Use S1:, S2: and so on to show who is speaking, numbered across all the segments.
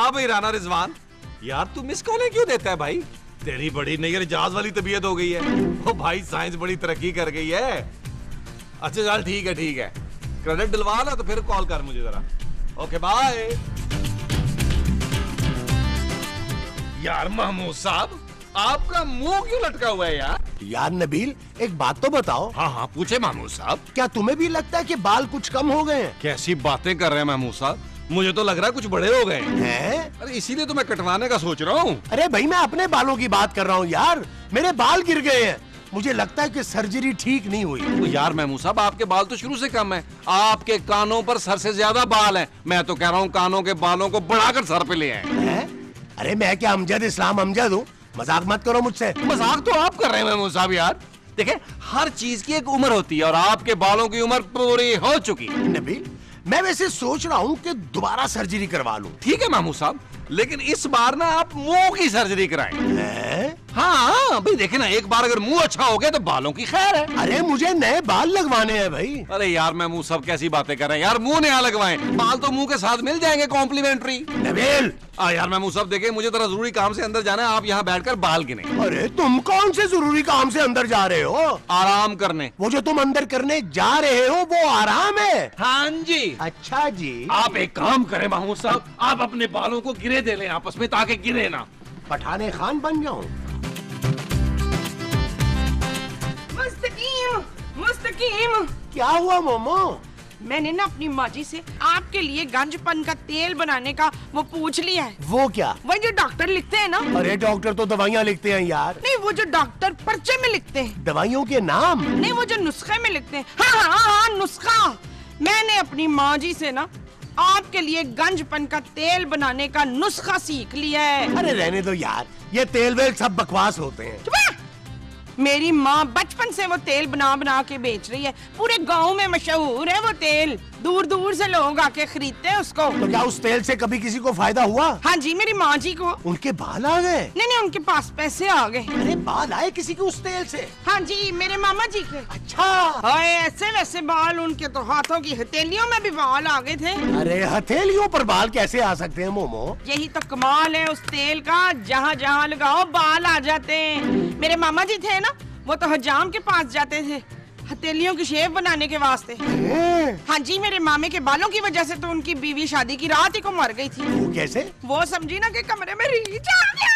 S1: हाँ भाई राना रिजवान, यार तू मिस कॉलें क्यों देता है भाई? तेरी बड़ी नैयर जहाज वाली तबीयत हो गई है। ओ भाई साइंस बड़ी तरक्की कर गई है। अच्छा चल ठीक है, क्रेडिट दिलवा ना तो फिर कॉल कर मुझे जरा। Okay bye. यार महमूद साहब, आपका मुंह क्यों लटका हुआ है यार?
S2: यार नबील, एक बात तो बताओ।
S1: हाँ पूछे महमूद साहब।
S2: क्या तुम्हें भी लगता है कि बाल कुछ कम हो गए हैं?
S1: कैसी बातें कर रहे हैं महमूद साहब, मुझे तो लग रहा है कुछ बड़े हो गए
S2: हैं।
S1: अरे इसीलिए तो मैं कटवाने का सोच रहा हूँ।
S2: अरे भाई मैं अपने बालों की बात कर रहा हूँ यार, मेरे बाल गिर गए हैं। मुझे लगता है कि सर्जरी ठीक नहीं हुई।
S1: तो यार महमूद साहब, आपके बाल तो शुरू से कम है। आपके कानों पर सर से ज्यादा बाल हैं। मैं तो कह रहा हूँ कानों के बालों को बढ़ाकर सर पे ले आए।
S2: अरे मैं क्या अमजद इस्लाम अमजद हूँ? मजाक मत करो मुझसे।
S1: मजाक तो आप कर रहे हैं महमूद साहब। यार देखिए, हर चीज की एक उम्र होती है और आपके बालों की उम्र पूरी हो चुकी है।
S2: नबील, मैं वैसे सोच रहा हूँ कि दोबारा सर्जरी करवा लूं।
S1: ठीक है महमूद साहब, लेकिन इस बार ना आप मुंह की सर्जरी कराएं। हाँ भाई देखे ना, एक बार अगर मुंह अच्छा हो गया तो बालों की खैर है।
S2: अरे मुझे नए बाल लगवाने हैं भाई।
S1: अरे यार महमूद साहब कैसी बातें कर रहे हैं यार, मुंह नया लगवाएं, बाल तो मुंह के साथ मिल जाएंगे कॉम्प्लीमेंट्री।
S2: नबील
S1: यार महमूद साहब देखिए, मुझे जरा जरूरी काम से अंदर जाना है, आप यहाँ बैठकर बाल गिने।
S2: अरे तुम कौन से जरूरी काम से अंदर जा रहे हो?
S1: आराम करने।
S2: वो जो तुम अंदर करने जा रहे हो वो आराम है?
S1: हाँ जी।
S2: अच्छा जी।
S1: आप एक काम करें महमूद साहब, आप अपने बालों को गिरे दे लें आपस में, ताकि गिरे ना।
S2: पठाने खान बन जाऊं?
S3: मुस्तकीम,
S2: क्या हुआ मोमो?
S3: मैंने ना अपनी माँ जी से आपके लिए गंजपन का तेल बनाने का वो पूछ लिया है।
S2: वो क्या?
S3: वही जो डॉक्टर लिखते हैं ना।
S2: अरे डॉक्टर तो दवाइयाँ लिखते हैं यार।
S3: नहीं, वो जो डॉक्टर पर्चे में लिखते हैं।
S2: दवाइयों के नाम?
S3: नहीं, वो जो नुस्खे में लिखते हैं। हाँ, नुस्खा। मैंने अपनी माँ जी से ना आपके लिए गंजपन का तेल बनाने का नुस्खा सीख लिया है।
S2: अरे रहने दो यार, ये तेल वेल सब बकवास होते हैं।
S3: मेरी माँ बचपन से वो तेल बना बना के बेच रही है, पूरे गांव में मशहूर है वो तेल, दूर दूर से लोग आके खरीदते हैं उसको।
S2: तो क्या उस तेल से कभी किसी को फायदा हुआ?
S3: हाँ जी, मेरी माँ जी को।
S2: उनके बाल आ गए?
S3: नहीं, उनके पास पैसे आ गए।
S2: अरे बाल आए किसी के उस तेल से?
S3: हाँ जी, मेरे मामा जी के।
S2: अच्छा।
S3: ऐसे वैसे बाल, उनके तो हाथों की हथेलियों में भी बाल आ गए थे।
S2: अरे हथेलियों पर बाल कैसे आ सकते हैं मोमो?
S3: यही तो कमाल है उस तेल का, जहाँ जहाँ लगाओ बाल आ जाते हैं। मेरे मामा जी थे ना, वो तो हजाम के पास जाते थे हथेलियों की शेप बनाने के वास्ते। हाँ जी, मेरे मामे के बालों की वजह से तो उनकी बीवी शादी की रात ही को मर गई थी।
S2: वो कैसे?
S3: वो समझी ना कि कमरे में रीछ आ गया।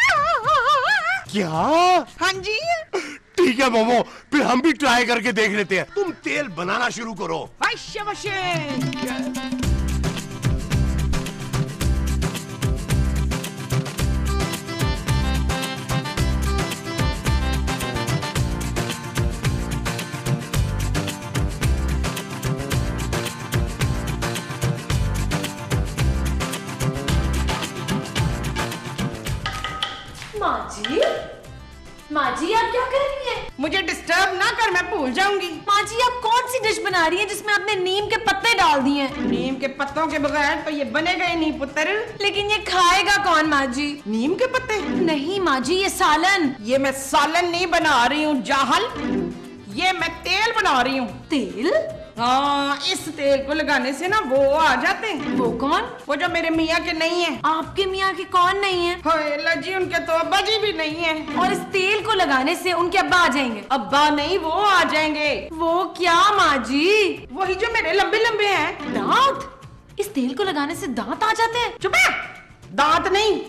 S2: क्या?
S3: हाँ जी।
S2: ठीक है मोमो, फिर हम भी ट्राई करके देख लेते हैं। तुम तेल बनाना शुरू करो।
S4: माँ जी आप क्या कर रही हैं?
S3: मुझे डिस्टर्ब ना कर, मैं भूल जाऊंगी।
S4: माँ जी आप कौन सी डिश बना रही हैं जिसमें आपने नीम के पत्ते डाल दिए हैं?
S3: नीम के पत्तों के बगैर तो ये बनेगा ही नहीं पुत्र।
S4: लेकिन ये खाएगा कौन माँ जी?
S3: नीम के पत्ते?
S4: नहीं माँ जी, ये सालन।
S3: ये मैं सालन नहीं बना रही हूँ जाहल, ये मैं तेल बना रही हूँ।
S4: तेल?
S3: हाँ, इस तेल को लगाने से ना वो आ जाते हैं।
S4: वो कौन?
S3: वो जो मेरे मियाँ के नहीं है।
S4: आपके मियाँ के कौन नहीं है?
S3: अल्लाह जी, उनके तो अब्बा जी भी नहीं है।
S4: और इस तेल को लगाने से उनके अब्बा आ जाएंगे?
S3: अब्बा नहीं, वो आ जाएंगे।
S4: वो क्या माँ जी?
S3: वही जो मेरे लंबे लंबे हैं।
S4: दांत? इस तेल को लगाने से दांत आ जाते हैं?
S3: चुप है, दांत नहीं,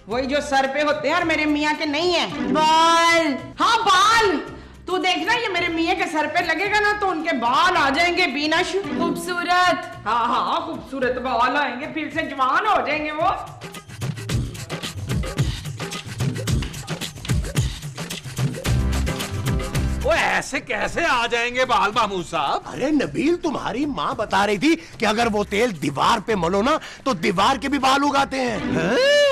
S3: वही जो सर पे होते हैं और मेरे मियाँ के नहीं है।
S4: बाल?
S3: हाँ बाल। तू देखना, ये मेरे मियाँ के सर पे लगेगा ना तो उनके बाल आ जाएंगे बीनश।
S4: खूबसूरत।
S3: हाँ, खूबसूरत बाल आएंगे, फिर से जवान हो जाएंगे वो।
S1: ऐसे कैसे आ जाएंगे बाल महमूद साहब?
S2: अरे नबील, तुम्हारी माँ बता रही थी कि अगर वो तेल दीवार पे मलो ना तो दीवार के भी बाल उगाते हैं।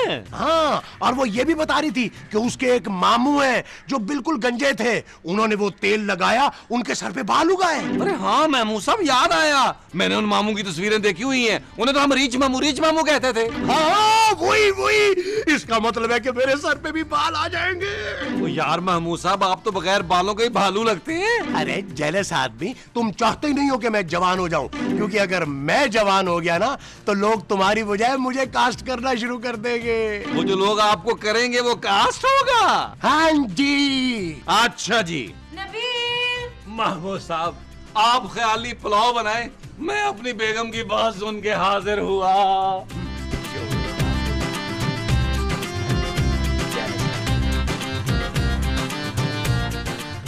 S1: हैं?
S2: हाँ, और वो ये भी बता रही थी कि उसके एक मामू हैं जो बिल्कुल गंजे थे, उन्होंने वो तेल लगाया, उनके सर पे बाल उगाए।
S1: अरे हाँ महमूद साहब, याद आया, मैंने उन मामू की तस्वीरें देखी हुई हैं। उन्हें तो हम रीच मामू कहते थे।
S2: हाँ, वही। इसका मतलब है कि मेरे सर पे भी बाल आ जाएंगे।
S1: तो यार महमूद साहब, आप तो बगैर बालों के ही भालू लगते हैं।
S2: अरे जेलस आदमी, तुम चाहते ही नहीं हो कि मैं जवान हो जाऊं, क्योंकि अगर मैं जवान हो गया ना तो लोग तुम्हारी बजाय मुझे कास्ट करना शुरू कर देंगे।
S1: वो जो लोग आपको करेंगे वो कास्ट होगा?
S2: हाँ जी।
S1: अच्छा जी।
S4: नबील,
S1: महमूद साहब, आप ख्याली पुलाव बनाए, मैं अपनी बेगम की बात सुन के हाजिर हुआ।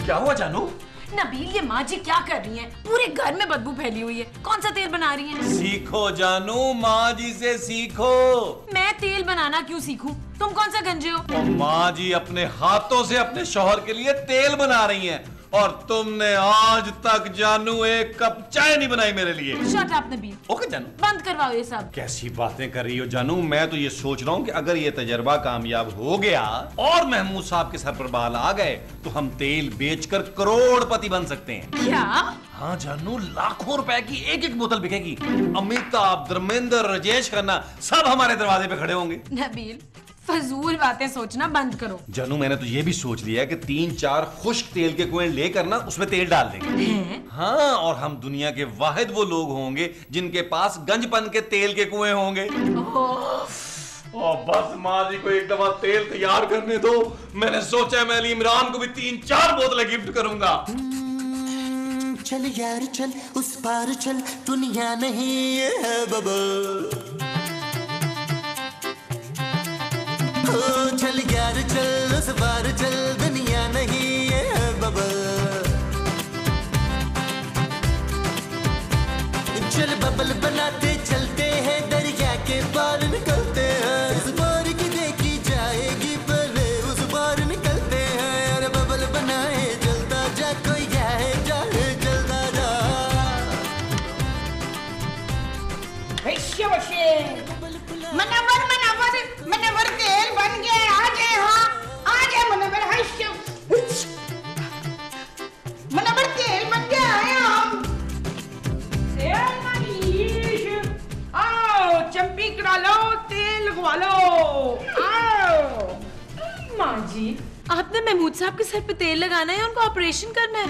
S1: क्या हुआ जानू?
S4: नबील, ये माँ जी क्या कर रही हैं? पूरे घर में बदबू फैली हुई है। कौन सा तेल बना रही हैं?
S1: सीखो जानू, माँ जी से सीखो।
S4: मैं तेल बनाना क्यों सीखूं? तुम कौन सा गंजे हो?
S1: और माँ जी अपने हाथों से अपने शौहर के लिए तेल बना रही हैं, और तुमने आज तक जानू एक कप चाय नहीं बनाई मेरे लिए।
S4: Shut up Nabeel.
S1: ओके जानू,
S4: बंद करवाओ ये सब।
S1: कैसी बातें कर रही हो जानू? मैं तो ये सोच रहा हूँ कि अगर ये तजर्बा कामयाब हो गया और महमूद साहब के सर पर बाल आ गए तो हम तेल बेचकर करोड़पति बन सकते हैं।
S4: क्या?
S1: हाँ जानू, लाखों रुपए की एक एक बोतल बिकेगी। अमिताभ, धर्मेंद्र, राजेश खन्ना सब हमारे दरवाजे पे खड़े होंगे।
S4: नबील, फजूल बातें सोचना बंद करो।
S1: जानू, मैंने तो ये भी सोच लिया है कि 3-4 खुश्क तेल के कुएं लेकर ना उसमें तेल डाल देंगे। हाँ, और हम दुनिया के वाहिद वो लोग होंगे जिनके पास गंजपन के तेल के कुएं होंगे। और बस माँ जी को एक दफा तेल तैयार करने दो, मैंने सोचा है मैं अली इमरान को भी 3-4 बोतलें गिफ्ट करूंगा।
S5: चल यार चल, उस पार चल, दुनिया नहीं है बबल। चल यार चल, उस पार चल, दुनिया नहीं है बबल। चल बबल बनाते चलते हैं, दरिया के पार निकलते हैं। उस पार की देखी जाएगी, पहले उस पार निकलते हैं। यार बबल बनाए चलता जा, कोई जाए जाए चलता जा।
S3: मनवर तेल बन गया। आजे मनवर, मनवर तेल बन गया है। आओ चंपी करा लो, तेल लगवा लो। आओ
S4: माँ जी, आपने महमूद साहब के सर पे तेल लगाना है, उनको ऑपरेशन करना है।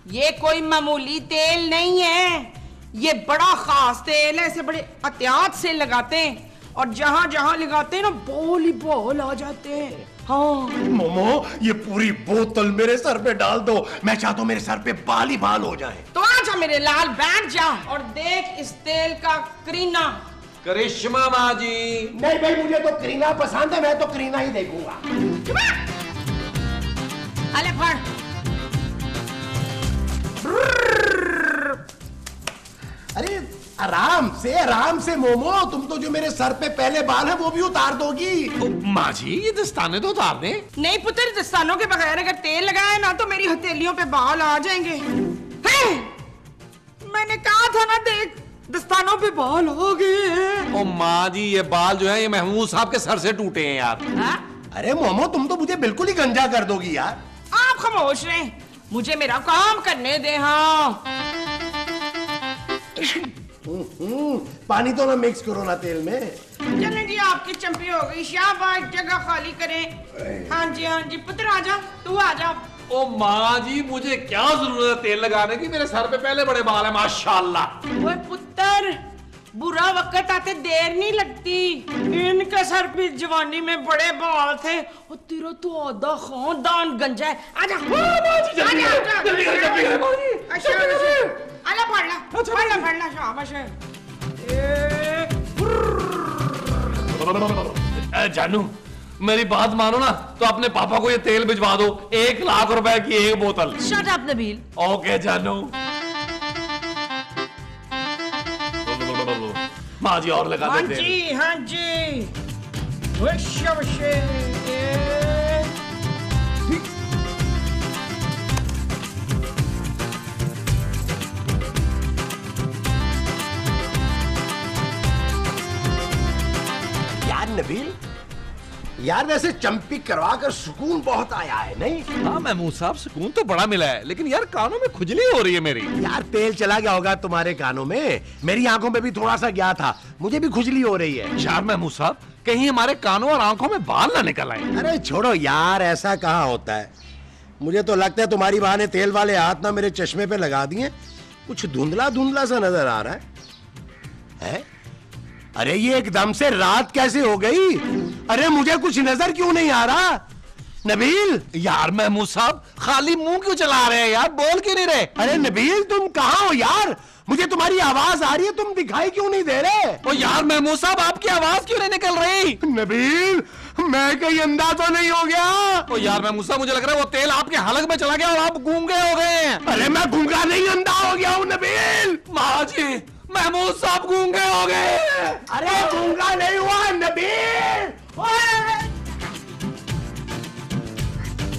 S3: ये कोई मामूली तेल नहीं है, ये बड़ा खास तेल है। इसे बड़े एहतियात से लगाते हैं, और जहाँ जहाँ लगाते हैं ना बॉल ही बॉल आ जाते हैं। हाँ
S2: मोमो, ये पूरी बोतल मेरे सर पे डाल दो, मैं चाहता हूँ मेरे सर पे बाल ही बाल हो जाए।
S3: तो आजा मेरे लाल, बैठ जा और देख इस तेल का करीना।
S1: करिश्मा माँ जी।
S2: नहीं भाई, मुझे तो करीना पसंद है, मैं तो करीना ही देखूंगा।
S3: अले फड़।
S2: अरे आराम से मोमो, तुम तो जो मेरे सर पे पहले बाल है वो भी उतार दोगी।
S1: माँ जी, ये दस्ताने तो उतार दें।
S3: नहीं पुत्र, दस्तानों के बगैर अगर तेल लगाया ना तो मेरी हथेलियों पे बाल आ जाएंगे। हैं? मैंने कहा था ना, देख दस्तानों पे बाल हो गए हैं।
S1: ओ माँ जी, ये बाल जो है ये महमूद साहब के सर से टूटे हैं यार।
S2: अरे मोमो, तुम तो मुझे बिल्कुल ही गंजा कर दोगी यार।
S3: आप खामोश रहें, मुझे मेरा काम करने दे। हाँ
S2: पानी तो ना मिक्स करो ना तेल में।
S3: चलें जी, आपकी चंपी हो गई। शाबाश, जगह खाली करें। हाँ जी पुत्र, आजा, तू आजा।
S1: ओ माँ जी, मुझे क्या जरूरत है तेल लगाने की? मेरे सर पे पहले बड़े बाल है माशाल्लाह।
S3: ओए पुत्र, बुरा वक्त आते देर नहीं लगती। इनके सर पे जवानी में बड़े बाल थे, और तेरा तो आधा खानदान गंजा है। आजा फड़ना शाबाश है।
S1: जानू, मेरी बात मानो ना तो अपने पापा को ये तेल भिजवा दो, 1 लाख रुपए की एक बोतल।
S4: Shut up Nabeel.
S1: ओके जानू। माँ जी और लगा देते हैं।
S3: हाँ जी
S2: नबील, यार वैसे चंपी करवा कर सुकून बहुत आया है नहीं?
S1: हाँ महमूद साहब, सुकून तो बड़ा मिला है, लेकिन यार कानों में खुजली हो रही है मेरी।
S2: यार तेल चला गया होगा तुम्हारे कानों में, मेरी आंखों में भी थोड़ा सा गया था, मुझे भी खुजली हो रही है।
S1: यार महमूद साहब, कहीं हमारे कानों और आंखों में बाल ना निकल आए।
S2: अरे छोड़ो यार, ऐसा कहाँ होता है। मुझे तो लगता है तुम्हारी माँ ने तेल वाले हाथ ना मेरे चश्मे पे लगा दिए, कुछ धुंधला धुंधला सा नजर आ रहा है? अरे ये एकदम से रात कैसे हो गई? अरे मुझे कुछ नजर क्यों नहीं आ रहा? नबील!
S1: यार महमूद साहब, खाली मुंह क्यों चला रहे हैं यार, बोल क्यों नहीं रहे?
S2: अरे नबील, तुम कहाँ हो यार? मुझे तुम्हारी आवाज आ रही है, तुम दिखाई क्यों नहीं दे रहे?
S1: ओ यार महमूद साहब, आपकी आवाज क्यों नहीं निकल रही?
S2: नबील, मैं कहीं अंधा तो नहीं हो गया?
S1: ओ यार महमूद साहब, मुझे लग रहा है वो तेल आपके हलक में चला गया और आप गूंगे हो गए हैं।
S2: अरे मैं गूंगा नहीं, अंधा हो गया हूँ नबील।
S1: माँ जी, महमूद साहब गूंगे हो गए।
S2: अरे गूंगा नहीं हुआ नबील।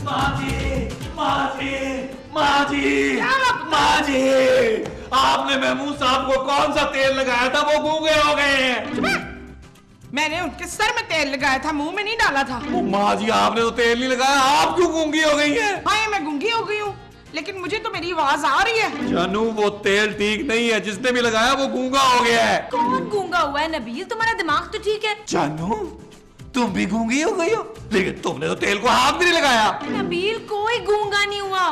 S1: माँ जी, माँ जी, माँ जी, माँ जी, आपने महमूद साहब को कौन सा तेल लगाया था, वो गूंगे हो गए हैं।
S3: मैंने उनके सर में तेल लगाया था, मुंह में नहीं डाला था।
S1: माँ जी, आपने तो तेल नहीं लगाया, आप क्यों गूंगी हो गई हैं?
S3: हाँ, मैं गूंगी हो गई हूँ, लेकिन मुझे तो मेरी आवाज आ रही है।
S1: जानू, वो तेल ठीक नहीं है, जिसने भी लगाया वो गूंगा हो गया है।
S4: कौन गूंगा हुआ है नबील? तुम्हारा दिमाग तो ठीक है।
S1: जानू, तुम भी गूंगी हो गई हो, लेकिन तुमने तो तेल को हाथ भी नहीं लगाया।
S4: नबील, कोई गूंगा नहीं हुआ,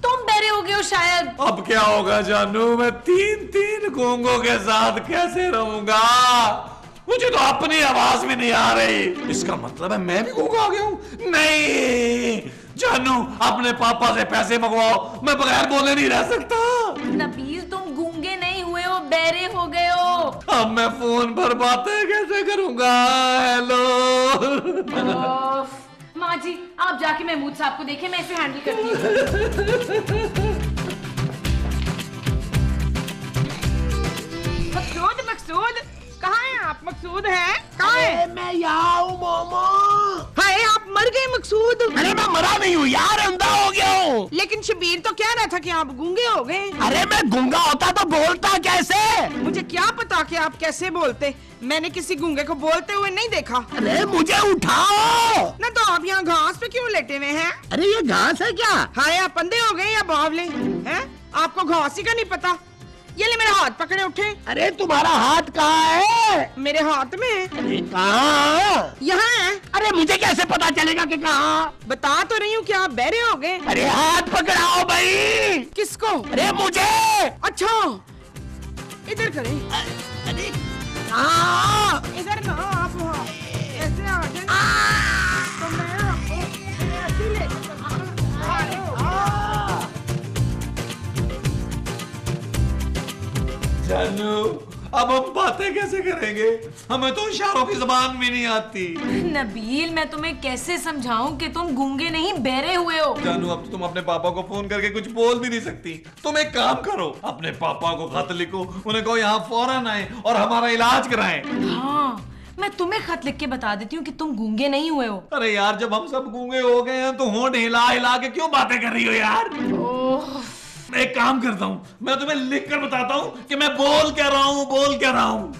S4: तुम बहरे हो गए हो शायद।
S1: अब क्या होगा जानू, मैं 3 गूंगों के साथ कैसे रहूंगा? मुझे तो अपनी आवाज भी नहीं आ रही। इसका मतलब है मैं भी गूंगा हो गया हूँ? नहीं जानू, अपने पापा से पैसे मंगवाओ, मैं बगैर बोले नहीं रह सकता।
S4: नबील, तुम गूंगे नहीं हुए हो, बहरे हो गए हो।
S1: अब मैं फोन पर बातें कैसे करूंगा? हेलो
S4: माँ जी, आप जाके महमूद साहब को देखें, मैं इसे हैंडल करती हूँ।
S3: मकसूद, मकसूद, कहाँ हैं आप? मकसूद है कहाँ है?
S2: मैं यहाँ हूँ मोमो।
S3: हाय, आप मर गए मकसूद।
S2: अरे मैं मरा नहीं हूँ यार, अंधा हो गया हूँ।
S3: लेकिन शबीर तो कह रहा था कि आप गूंगे हो गए।
S2: अरे मैं गूंगा होता तो बोलता कैसे?
S3: मुझे क्या पता कि आप कैसे बोलते, मैंने किसी गूंगे को बोलते हुए नहीं देखा।
S2: अरे मुझे उठाओ
S3: ना, तो आप यहाँ घास पे क्यों लेटे हुए हैं?
S2: अरे ये घास है क्या?
S3: हाय, आप अंधे हो गए या बावले हैं? आपको घास ही का नहीं पता? ये ले मेरा हाथ पकड़े उठे।
S2: अरे तुम्हारा हाथ कहाँ है?
S3: मेरे हाथ में।
S2: अरे कहाँ?
S3: यहाँ है।
S2: अरे मुझे कैसे पता चलेगा कि कहाँ?
S3: बता तो रही हूँ कि आप बहरे हो गए।
S2: अरे हाथ पकड़ाओ भाई।
S3: किसको?
S2: अरे मुझे।
S3: अच्छा, इधर करें।
S2: अरे कहाँ?
S3: इधर ना, आप वहाँ ऐसे आ जाए तो मैं आपको ऐसे लेकर
S1: जानू, अब हम बातें कैसे करेंगे? हमें तो इशारों की जुबान भी नहीं आती।
S4: नबील, मैं तुम्हें कैसे समझाऊं कि तुम गूंगे नहीं बहरे हुए हो?
S1: जानू, अब तो तुम अपने पापा को फोन करके कुछ बोल भी नहीं सकती। तुम एक काम करो, अपने पापा को खत लिखो, उन्हें कहो यहाँ फौरन आए और हमारा इलाज कराएं।
S4: हाँ, मैं तुम्हें खत लिख के बता देती हूँ कि तुम गूंगे नहीं हुए हो।
S1: अरे यार, जब हम सब गूंगे हो गए हैं तो होंठ हिला हिला के क्यों बातें कर रही हो यार?
S4: ओह,
S1: मैं एक काम करता हूँ, मैं तुम्हें लिख कर बताता हूँ कि मैं बोल क्या रहा हूँ, बोल क्या रहा हूँ।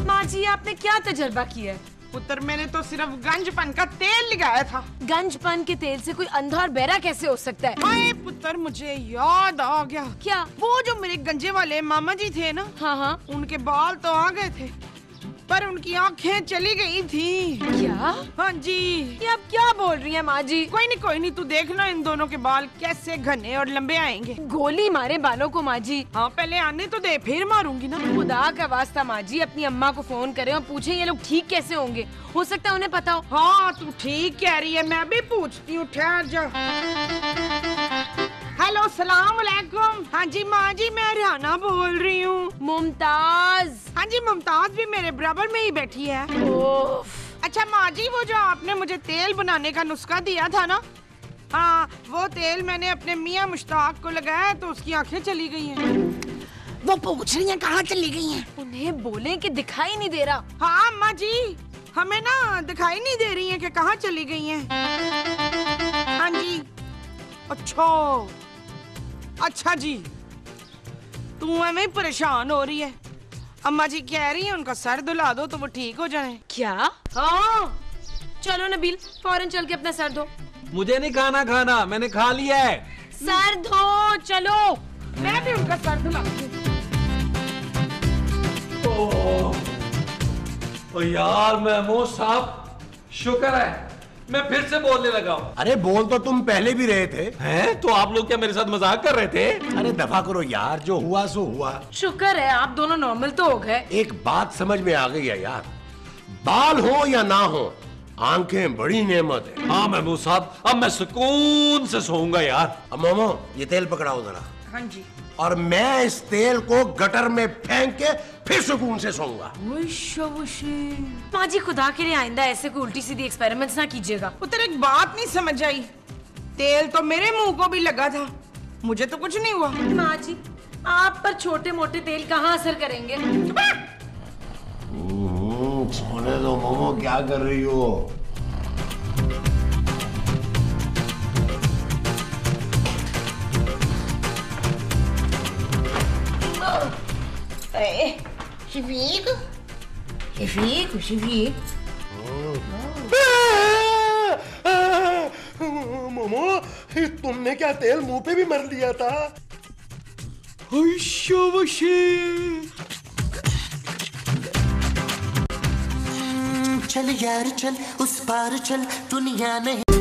S4: माँ जी, आपने क्या तजर्बा किया है?
S3: पुत्र, मैंने तो सिर्फ गंजपन का तेल लगाया था।
S4: गंजपन के तेल से कोई अंधा और बहरा कैसे हो सकता है?
S3: हाय पुत्र, मुझे याद आ गया।
S4: क्या?
S3: वो जो मेरे गंजे वाले मामा जी थे ना,
S4: हाँ हाँ,
S3: उनके बाल तो आ गए थे, पर उनकी आंखें चली गई थी।
S4: क्या?
S3: हाँ जी।
S4: ये आप क्या बोल रही हैं माँ जी?
S3: कोई नहीं, तू देखना इन दोनों के बाल कैसे घने और लंबे आएंगे।
S4: गोली मारे बालों को माँ जी।
S3: हाँ, पहले आने तो दे, फिर मारूंगी ना।
S4: खुदा का वास्ता माँ जी, अपनी अम्मा को फोन करें और पूछें ये लोग ठीक कैसे होंगे, हो सकता है उन्हें पता हो।
S3: हाँ, तू ठीक कह रही है, मैं भी पूछती हूँ, ठहर जा। हेलो, सलाम अलैकुम। हाँ जी माँ जी, मैं रिहाना बोल रही हूँ।
S4: मुमताज।
S3: हाँ जी, मुमताज भी मेरे बराबर में ही बैठी है। अच्छा माँ जी, वो जो आपने मुझे तेल बनाने का नुस्खा दिया था ना, हाँ, वो तेल मैंने अपने मियाँ मुश्ताक को लगाया तो उसकी आंखें चली गई हैं। वो पूछ रही हैं कहाँ चली गई हैं।
S4: उन्हें बोले कि दिखाई नहीं दे रहा।
S3: हाँ अम्मा जी, हमें ना दिखाई नहीं दे रही हैं कि कहाँ चली गई हैं। हाँ जी। अच्छा जी, तू हमें परेशान हो रही है। अम्मा जी कह रही है उनका सर धुला दो तो वो ठीक हो जाए।
S4: क्या? हाँ चलो नबील, फौरन चल के अपना सर धो।
S1: मुझे नहीं खाना खाना, मैंने खा लिया है।
S4: सर धो चलो।
S3: मैं भी उनका सर धुलाऊंगी।
S1: ओ यार महमूद साहब, शुक्र है मैं फिर से बोलने लगा हूँ।
S2: अरे बोल तो तुम पहले भी रहे थे।
S1: हैं? तो आप लोग क्या मेरे साथ मजाक कर रहे थे?
S2: अरे दफा करो यार, जो हुआ सो हुआ।
S4: शुक्र है आप दोनों नॉर्मल तो हो गए।
S2: एक बात समझ में आ गई है यार, बाल हो या ना हो, आंखें बड़ी नेमत है।
S1: हाँ महमूद साहब, अब मैं सुकून से सोऊंगा यार।
S2: अब मोमो ये तेल पकड़ाओ जरा।
S3: हाँ जी।
S2: और मैं इस तेल को गटर में फेंक के फिर सुकून से सोऊंगा।
S4: माँ जी खुदा के लिए आइंदा ऐसे कोई उल्टी सीधी एक्सपेरिमेंट्स ना कीजिएगा।
S3: पुत्र एक बात नहीं समझ आई, तेल तो मेरे मुंह को भी लगा था, मुझे तो कुछ नहीं हुआ।
S4: माँ जी आप पर छोटे मोटे तेल कहाँ असर करेंगे?
S2: सोने दो मोमो, क्या कर रही हो?
S3: शफीक, शफीक, शफीक।
S2: मोमो तुमने क्या तेल मुंह पे भी मर लिया था?
S5: चल यार चल उस पार चल, दुनिया नहीं